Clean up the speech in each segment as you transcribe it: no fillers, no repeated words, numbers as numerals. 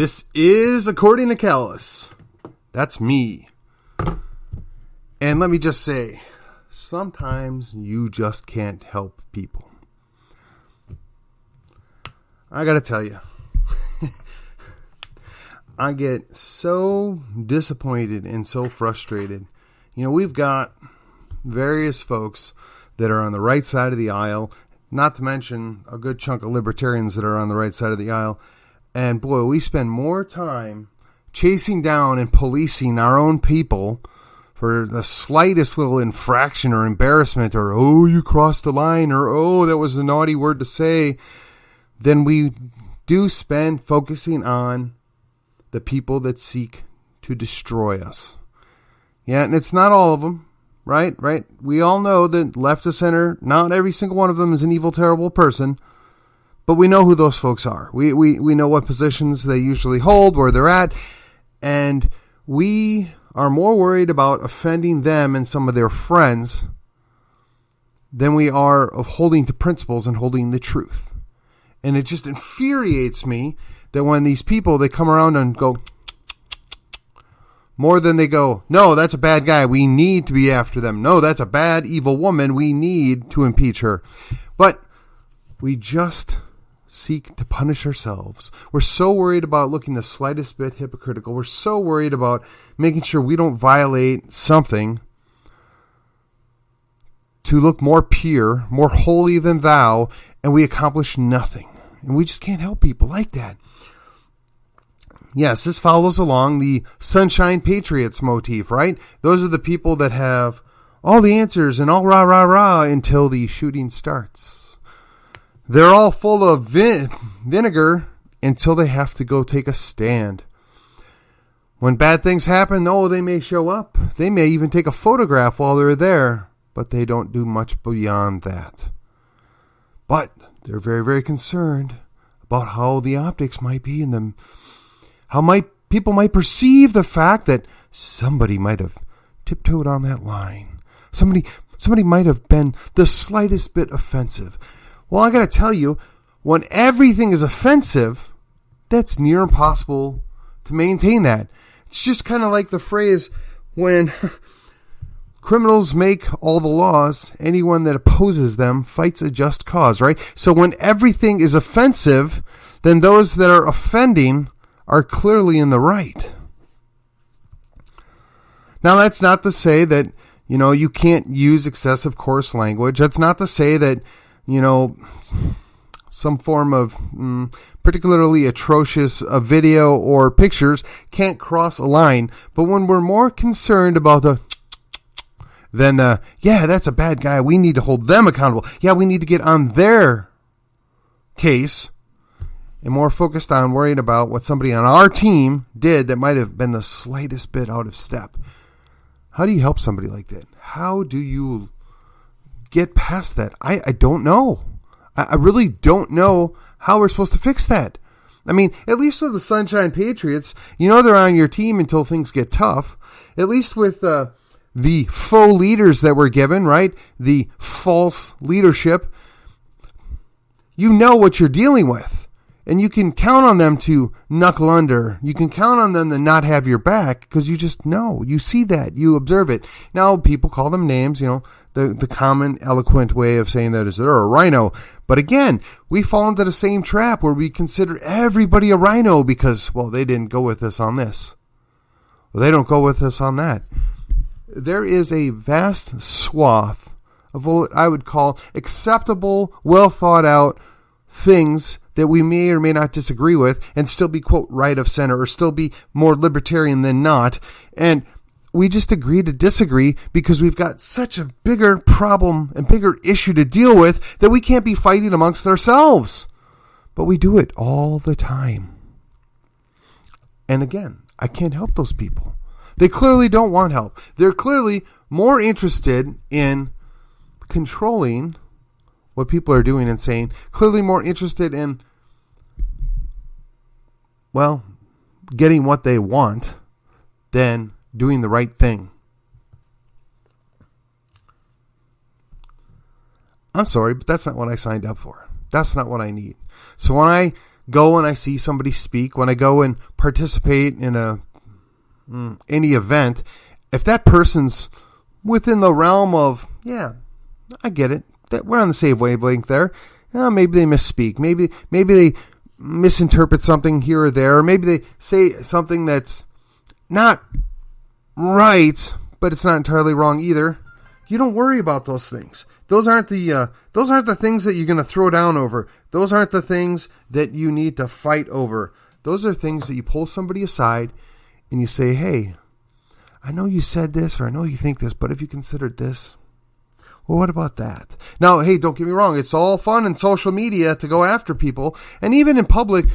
This is According to Callus. That's me. And let me just say, sometimes you just can't help people. I gotta tell you, I get so disappointed and so frustrated. You know, we've got various folks that are on the right side of the aisle, not to mention a good chunk of libertarians that are on the right side of the aisle. And boy, we spend more time chasing down and policing our own people for the slightest little infraction or embarrassment or, oh, you crossed a line, or, oh, that was a naughty word to say, than we do spend focusing on the people that seek to destroy us. Yeah, and it's not all of them, right? We all know that left to center, not every single one of them is an evil, terrible person. But we know who those folks are. We know what positions they usually hold, where they're at, and we are more worried about offending them and some of their friends than we are of holding to principles and holding the truth. And it just infuriates me that when these people, they come around and go, more than they go, no, that's a bad guy, we need to be after them. No, that's a bad, evil woman, we need to impeach her. But we just seek to punish ourselves. We're so worried about looking the slightest bit hypocritical. We're so worried about making sure we don't violate something to look more pure, more holy than thou, and we accomplish nothing. And we just can't help people like that. Yes, this follows along the Sunshine Patriots motif, right? Those are the people that have all the answers and all rah, rah, rah until the shooting starts. They're all full of vinegar until they have to go take a stand. When bad things happen, oh, they may show up. They may even take a photograph while they're there, but they don't do much beyond that. But they're very, very concerned about how the optics might be in them. How people might perceive the fact that somebody might have tiptoed on that line. Somebody might have been the slightest bit offensive. Well, I got to tell you, when everything is offensive, that's near impossible to maintain that. It's just kind of like the phrase, when criminals make all the laws, anyone that opposes them fights a just cause, right? So when everything is offensive, then those that are offending are clearly in the right. Now, that's not to say that, you can't use excessive coarse language. That's not to say that, some form of particularly atrocious video or pictures can't cross a line. But when we're more concerned about yeah, that's a bad guy, we need to hold them accountable. Yeah, we need to get on their case, and more focused on worrying about what somebody on our team did that might have been the slightest bit out of step. How do you help somebody like that? How do you get past that? I don't know. I really don't know how we're supposed to fix that. I mean, at least with the Sunshine Patriots, they're on your team until things get tough. At least with the faux leaders that we're given, right? The false leadership, you know what you're dealing with. And you can count on them to knuckle under. You can count on them to not have your back because you just know. You see that. You observe it. Now, people call them names, the common eloquent way of saying that is they're a rhino. But again, we fall into the same trap where we consider everybody a rhino because, well, they didn't go with us on this. Well, they don't go with us on that. There is a vast swath of what I would call acceptable, well thought out things that we may or may not disagree with and still be, quote, right of center or still be more libertarian than not. And we just agree to disagree because we've got such a bigger problem and bigger issue to deal with that we can't be fighting amongst ourselves. But we do it all the time. And again, I can't help those people. They clearly don't want help. They're clearly more interested in controlling what people are doing and saying, clearly more interested in, well, getting what they want than doing the right thing. I'm sorry, but that's not what I signed up for. That's not what I need. So when I go and I see somebody speak, when I go and participate in any event, if that person's within the realm of, yeah, I get it, that we're on the same wavelength there. Maybe they misspeak. Maybe they misinterpret something here or there. Or maybe they say something that's not right, but it's not entirely wrong either. You don't worry about those things. Those aren't the things that you're going to throw down over. Those aren't the things that you need to fight over. Those are things that you pull somebody aside and you say, hey, I know you said this, or I know you think this, but if you considered this, well, what about that? Now, hey, don't get me wrong. It's all fun in social media to go after people, and even in public,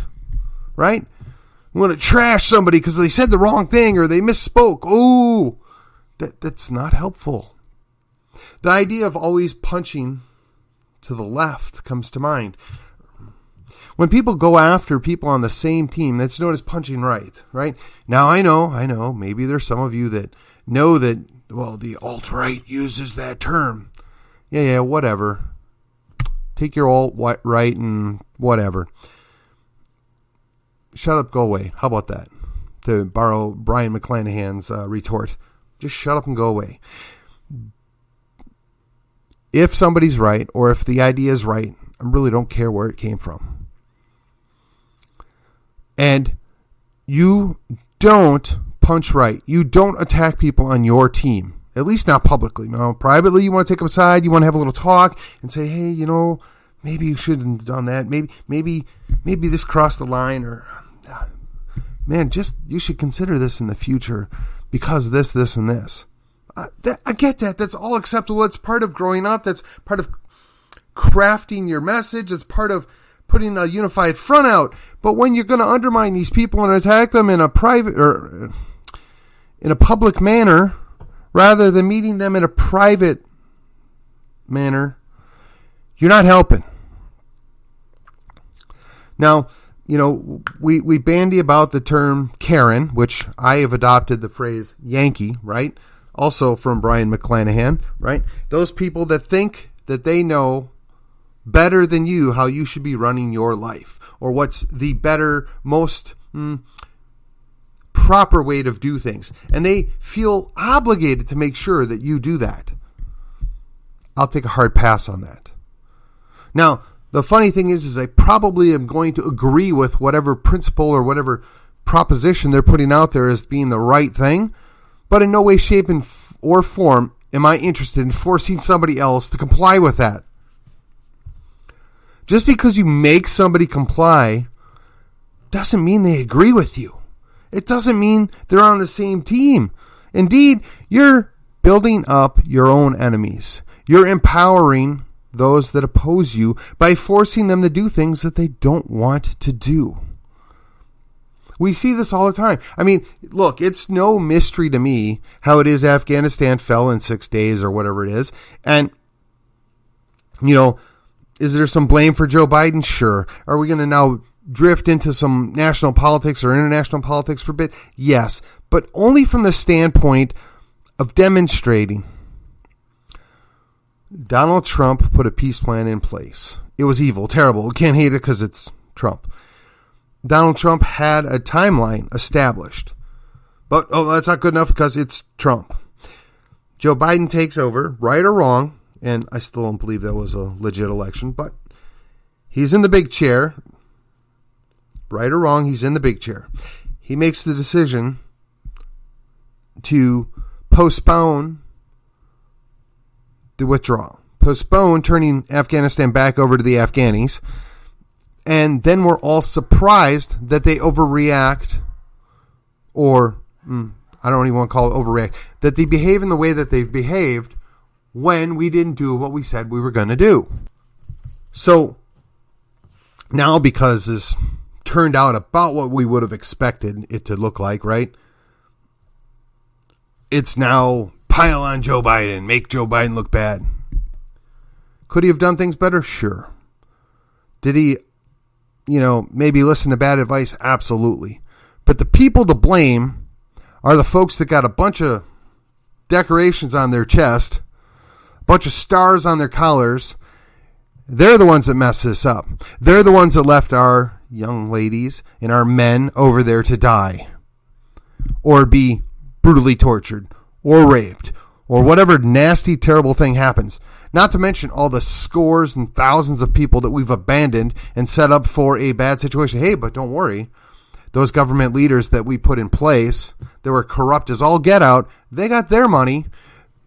right? You want to trash somebody because they said the wrong thing or they misspoke. Ooh, that's not helpful. The idea of always punching to the left comes to mind. When people go after people on the same team, that's known as punching right? Now, I know, maybe there's some of you that know that, well, the alt-right uses that term. Yeah, whatever. Take your alt-right and whatever. Shut up, go away. How about that? To borrow Brian McClanahan's retort. Just shut up and go away. If somebody's right, or if the idea is right, I really don't care where it came from. And you don't punch right. You don't attack people on your team. At least not publicly. Now, privately, you want to take them aside. You want to have a little talk and say, hey, maybe you shouldn't have done that. Maybe this crossed the line, or man, you should consider this in the future because of this, and this. I get that. That's all acceptable. It's part of growing up. That's part of crafting your message. It's part of putting a unified front out. But when you're going to undermine these people and attack them in a private or in a public manner, rather than meeting them in a private manner, you're not helping. Now, we bandy about the term Karen, which I have adopted the phrase Yankee, right? Also from Brian McClanahan, right? Those people that think that they know better than you how you should be running your life, or what's the better, most proper way to do things. And they feel obligated to make sure that you do that. I'll take a hard pass on that. Now, the funny thing is I probably am going to agree with whatever principle or whatever proposition they're putting out there as being the right thing, but in no way, shape, or form am I interested in forcing somebody else to comply with that. Just because you make somebody comply doesn't mean they agree with you. It doesn't mean they're on the same team. Indeed, you're building up your own enemies. You're empowering those that oppose you by forcing them to do things that they don't want to do. We see this all the time. I mean, look, it's no mystery to me how it is Afghanistan fell in 6 days or whatever it is. And, is there some blame for Joe Biden? Sure. Are we going to now drift into some national politics or international politics for a bit? Yes, but only from the standpoint of demonstrating. Donald Trump put a peace plan in place. It was evil, terrible. We can't hate it because it's Trump. Donald Trump had a timeline established. But, that's not good enough because it's Trump. Joe Biden takes over, right or wrong, and I still don't believe that was a legit election, but he's in the big chair. Right or wrong, he's in the big chair. He makes the decision to postpone the withdrawal. Postpone turning Afghanistan back over to the Afghanis. And then we're all surprised that they overreact, or I don't even want to call it overreact, that they behave in the way that they've behaved when we didn't do what we said we were going to do. So now, because this turned out about what we would have expected it to look like, right? It's now pile on Joe Biden, make Joe Biden look bad. Could he have done things better? Sure. Did he, maybe listen to bad advice? Absolutely. But the people to blame are the folks that got a bunch of decorations on their chest, a bunch of stars on their collars. They're the ones that messed this up. They're the ones that left our young ladies and our men over there to die or be brutally tortured or raped or whatever nasty, terrible thing happens. Not to mention all the scores and thousands of people that we've abandoned and set up for a bad situation. Hey, but don't worry. Those government leaders that we put in place that were corrupt as all get out, they got their money.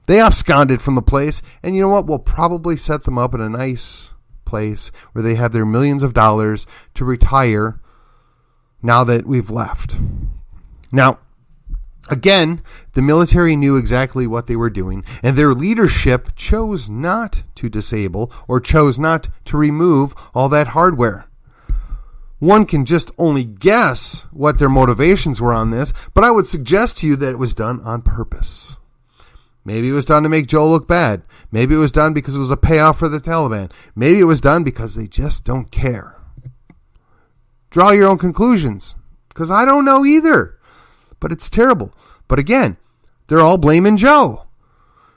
They absconded from the place. And you know what? We'll probably set them up in a nice place where they have their millions of dollars to retire now that we've left. Now, again, the military knew exactly what they were doing, and their leadership chose not to disable or chose not to remove all that hardware. One can just only guess what their motivations were on this, but I would suggest to you that it was done on purpose. Maybe it was done to make Joe look bad. Maybe it was done because it was a payoff for the Taliban. Maybe it was done because they just don't care. Draw your own conclusions, because I don't know either. But it's terrible. But again, they're all blaming Joe.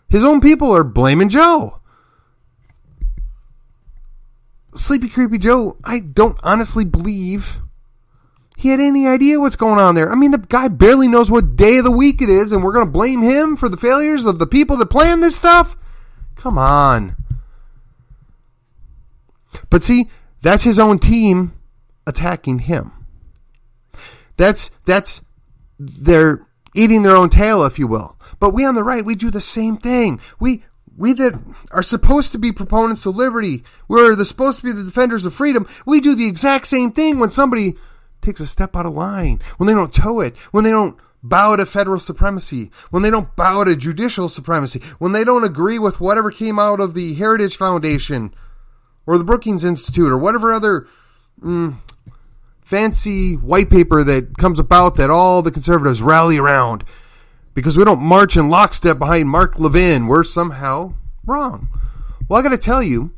His own people are blaming Joe. Sleepy Creepy Joe, I don't honestly believe he had any idea what's going on there. I mean, the guy barely knows what day of the week it is, and we're going to blame him for the failures of the people that planned this stuff? Come on. But see, that's his own team attacking him. They're eating their own tail, if you will. But we on the right, we do the same thing. We that are supposed to be proponents of liberty, we're supposed to be the defenders of freedom, we do the exact same thing when somebody takes a step out of line, when they don't toe it, when they don't bow to federal supremacy, when they don't bow to judicial supremacy, when they don't agree with whatever came out of the Heritage Foundation or the Brookings Institute or whatever other fancy white paper that comes about that all the conservatives rally around. Because we don't march in lockstep behind Mark Levin, we're somehow wrong. Well, I got to tell you,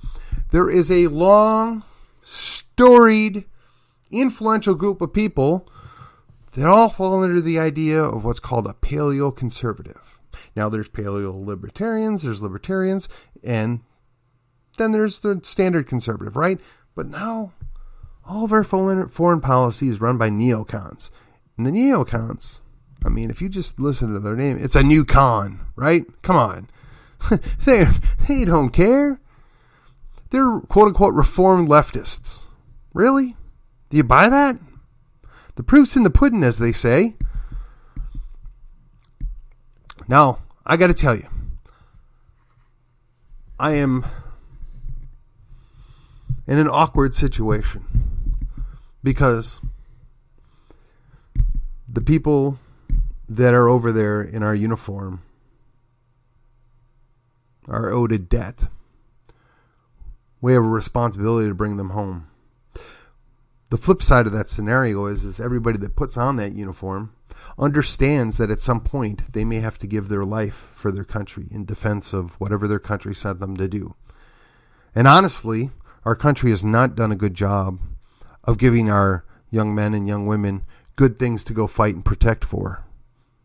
there is a long, storied, influential group of people that all fall under the idea of what's called a paleo-conservative. Now, there's paleo-libertarians, there's libertarians, and then there's the standard conservative, right? But now, all of our foreign policy is run by neocons. And the neocons, I mean, if you just listen to their name, it's a new con, right? Come on. They don't care. They're quote-unquote reformed leftists. Really? Do you buy that? The proof's in the pudding, as they say. Now, I got to tell you, I am in an awkward situation because the people that are over there in our uniform are owed a debt. We have a responsibility to bring them home. The flip side of that scenario is everybody that puts on that uniform understands that at some point they may have to give their life for their country in defense of whatever their country sent them to do. And honestly, our country has not done a good job of giving our young men and young women good things to go fight and protect for.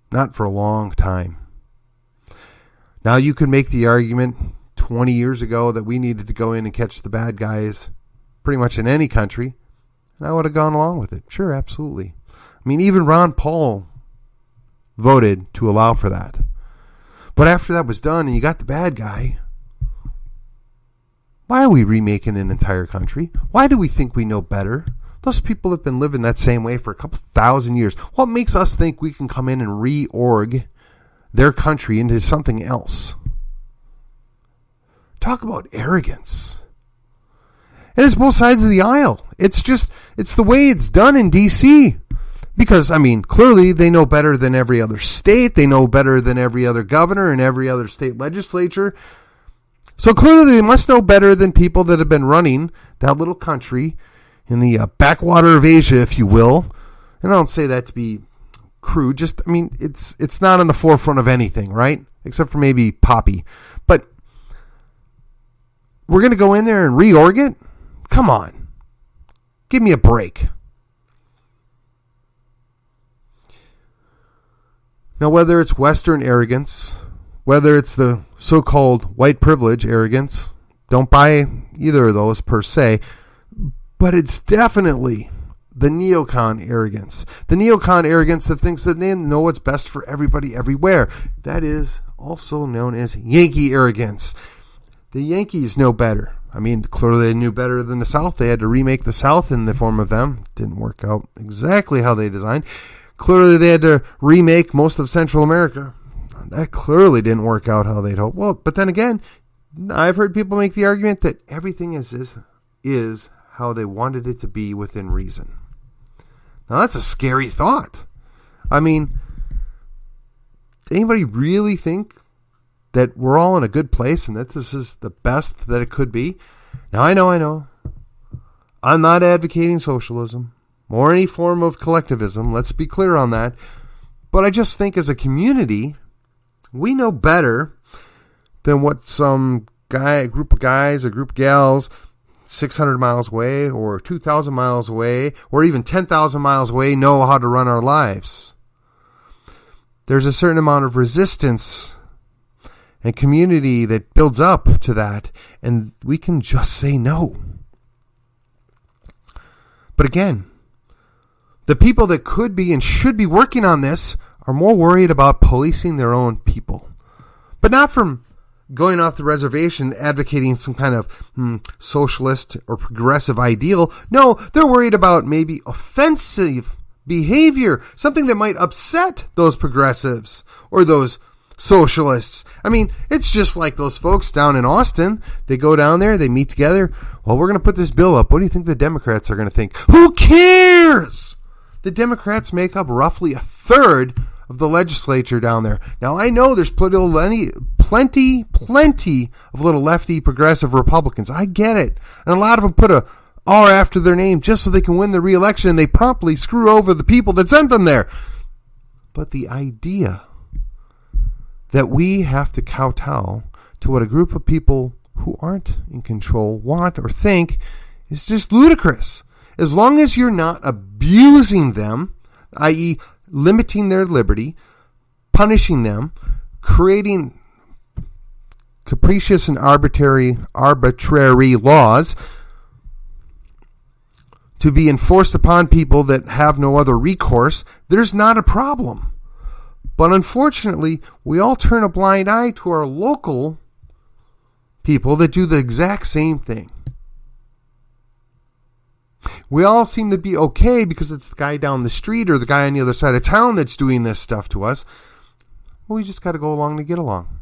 Not for a long time. Now you could make the argument 20 years ago that we needed to go in and catch the bad guys pretty much in any country. And I would have gone along with it. Sure, absolutely. I mean, even Ron Paul voted to allow for that. But after that was done and you got the bad guy, why are we remaking an entire country? Why do we think we know better? Those people have been living that same way for a couple thousand years. What makes us think we can come in and reorg their country into something else? Talk about arrogance. And it's both sides of the aisle. It's the way it's done in D.C. Because, I mean, clearly they know better than every other state. They know better than every other governor and every other state legislature. So clearly they must know better than people that have been running that little country in the backwater of Asia, if you will. And I don't say that to be crude. Just, I mean, it's not on the forefront of anything, right? Except for maybe Poppy. But we're going to go in there and reorg it? Come on. Give me a break. Now, whether it's Western arrogance, whether it's the so-called white privilege arrogance, don't buy either of those per se, but it's definitely the neocon arrogance. The neocon arrogance that thinks that they know what's best for everybody everywhere. That is also known as Yankee arrogance. The Yankees know better. I mean, clearly they knew better than the South. They had to remake the South in the form of them. Didn't work out exactly how they designed. Clearly they had to remake most of Central America. That clearly didn't work out how they'd hoped. Well, but then again, I've heard people make the argument that everything is how they wanted it to be within reason. Now, that's a scary thought. I mean, anybody really think that we're all in a good place and that this is the best that it could be? Now, I know. I'm not advocating socialism or any form of collectivism. Let's be clear on that. But I just think as a community, we know better than what some group of guys or group of gals 600 miles away or 2,000 miles away or even 10,000 miles away know how to run our lives. There's a certain amount of resistance and community that builds up to that, and we can just say no. But again, the people that could be and should be working on this are more worried about policing their own people. But not from going off the reservation advocating some kind of socialist or progressive ideal. No, they're worried about maybe offensive behavior, something that might upset those progressives or those socialists. I mean, it's just like those folks down in Austin. They go down there, they meet together. Well, we're going to put this bill up. What do you think the Democrats are going to think? Who cares? The Democrats make up roughly a third of the legislature down there. Now, I know there's plenty of little lefty progressive Republicans. I get it. And a lot of them put a R after their name just so they can win the re-election, and they promptly screw over the people that sent them there. But the idea that we have to kowtow to what a group of people who aren't in control want or think is just ludicrous. As long as you're not abusing them, i.e., limiting their liberty, punishing them, creating capricious and arbitrary laws to be enforced upon people that have no other recourse, there's not a problem. But unfortunately, we all turn a blind eye to our local people that do the exact same thing. We all seem to be okay because it's the guy down the street or the guy on the other side of town that's doing this stuff to us. Well, we just got to go along to get along.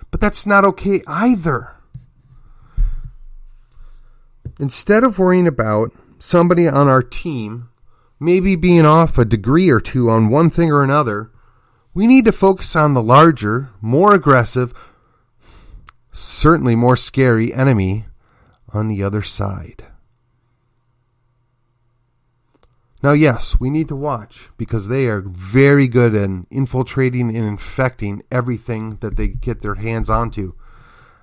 But that's not okay either. Instead of worrying about somebody on our team maybe being off a degree or two on one thing or another, we need to focus on the larger, more aggressive, certainly more scary enemy on the other side. Now, yes, we need to watch because they are very good at infiltrating and infecting everything that they get their hands onto.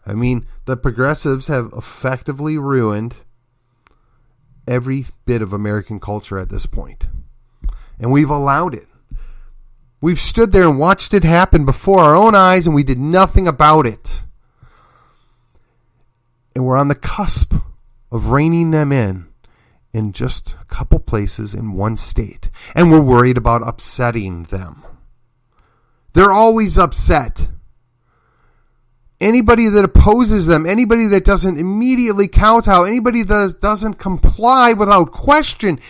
I mean, the progressives have effectively ruined every bit of American culture at this point. And we've allowed it. We've stood there and watched it happen before our own eyes, and we did nothing about it. And we're on the cusp of reining them in just a couple places in one state. And we're worried about upsetting them. They're always upset. Anybody that opposes them, anybody that doesn't immediately kowtow, anybody that doesn't comply without question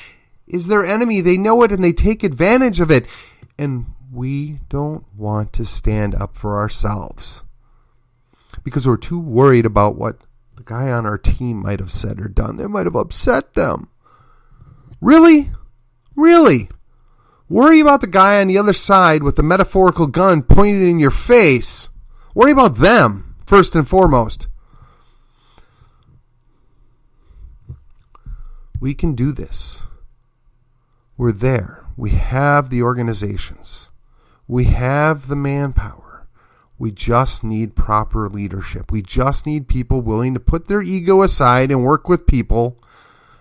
is their enemy. They know it and they take advantage of it. And we don't want to stand up for ourselves because we're too worried about what the guy on our team might have said or done. They might have upset them. Really? Really? Worry about the guy on the other side with the metaphorical gun pointed in your face. Worry about them, first and foremost. We can do this. We're there. We have the organizations. We have the manpower. We just need proper leadership. We just need people willing to put their ego aside and work with people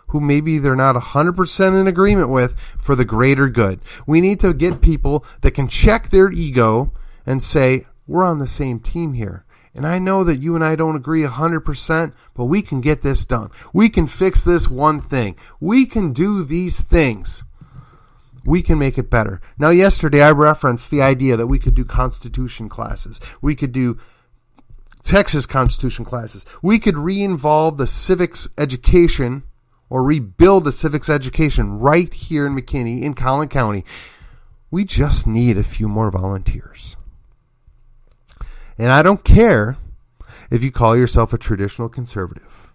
who maybe they're not 100% in agreement with for the greater good. We need to get people that can check their ego and say, we're on the same team here. And I know that you and I don't agree 100%, but we can get this done. We can fix this one thing. We can do these things. We can make it better. Now, yesterday I referenced the idea that we could do Constitution classes. We could do Texas Constitution classes. We could re-involve the civics education or rebuild the civics education right here in McKinney, in Collin County. We just need a few more volunteers. And I don't care if you call yourself a traditional conservative.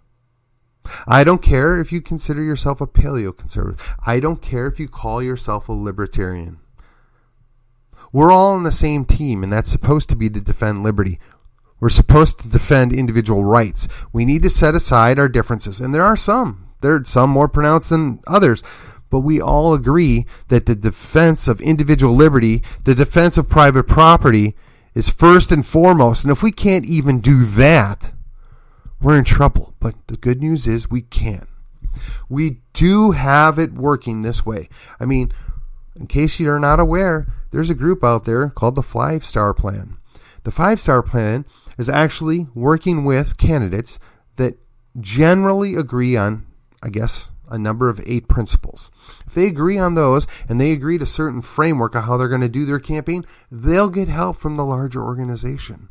I don't care if you consider yourself a paleoconservative. I don't care if you call yourself a libertarian. We're all on the same team, and that's supposed to be to defend liberty. We're supposed to defend individual rights. We need to set aside our differences, and there are some. There are some more pronounced than others. But we all agree that the defense of individual liberty, the defense of private property, is first and foremost. And if we can't even do that, we're in trouble. But the good news is we can. We do have it working this way. I mean, in case you're not aware, there's a group out there called the 5-Star Plan. The 5-Star Plan is actually working with candidates that generally agree on, I guess, a number of 8 principles. If they agree on those and they agree to a certain framework of how they're going to do their campaign, they'll get help from the larger organization.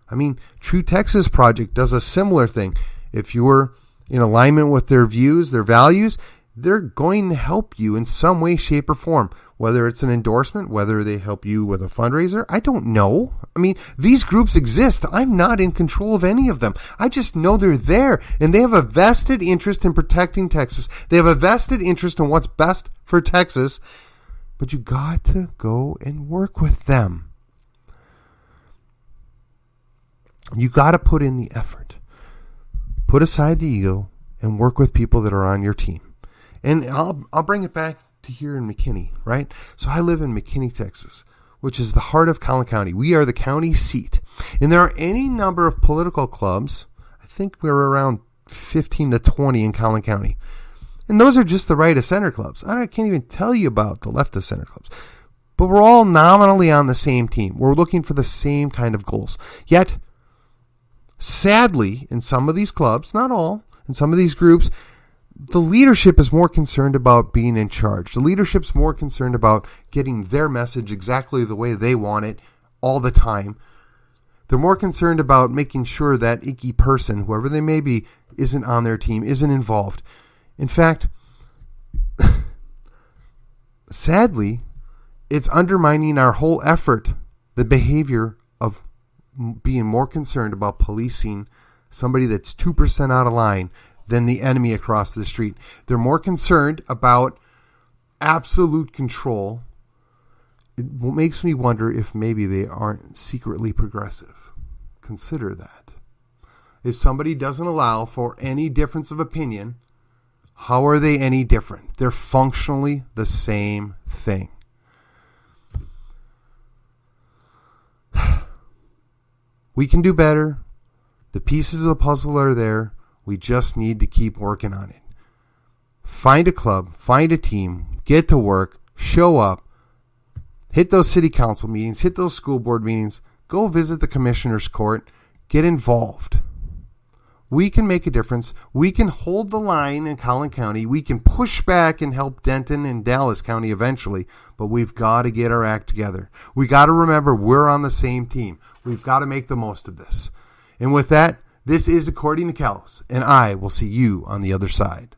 I mean, True Texas Project does a similar thing. If you're in alignment with their views, their values, they're going to help you in some way, shape, or form. Whether it's an endorsement, whether they help you with a fundraiser, I don't know. I mean, these groups exist. I'm not in control of any of them. I just know they're there, and they have a vested interest in protecting Texas. They have a vested interest in what's best for Texas, but you got to go and work with them. You got to put in the effort. Put aside the ego and work with people that are on your team. And I'll bring it back to here in McKinney, right? So I live in McKinney, Texas, which is the heart of Collin County. We are the county seat. And there are any number of political clubs. I think we're around 15 to 20 in Collin County. And those are just the right of center clubs. I can't even tell you about the left of center clubs. But we're all nominally on the same team. We're looking for the same kind of goals. Yet, sadly, in some of these clubs, not all, in some of these groups, the leadership is more concerned about being in charge. The leadership's more concerned about getting their message exactly the way they want it all the time. They're more concerned about making sure that icky person, whoever they may be, isn't on their team, isn't involved. In fact, sadly, it's undermining our whole effort, the behavior of being more concerned about policing somebody that's 2% out of line than the enemy across the street. They're more concerned about absolute control. It makes me wonder if maybe they aren't secretly progressive. Consider that. If somebody doesn't allow for any difference of opinion, how are they any different? They're functionally the same thing. We can do better. The pieces of the puzzle are there. We just need to keep working on it. Find a club, find a team, get to work, show up, hit those city council meetings, hit those school board meetings, go visit the commissioner's court, get involved. We can make a difference. We can hold the line in Collin County. We can push back and help Denton and Dallas County eventually, but we've got to get our act together. We got to remember we're on the same team. We've got to make the most of this. And with that, this is According to Callis, and I will see you on the other side.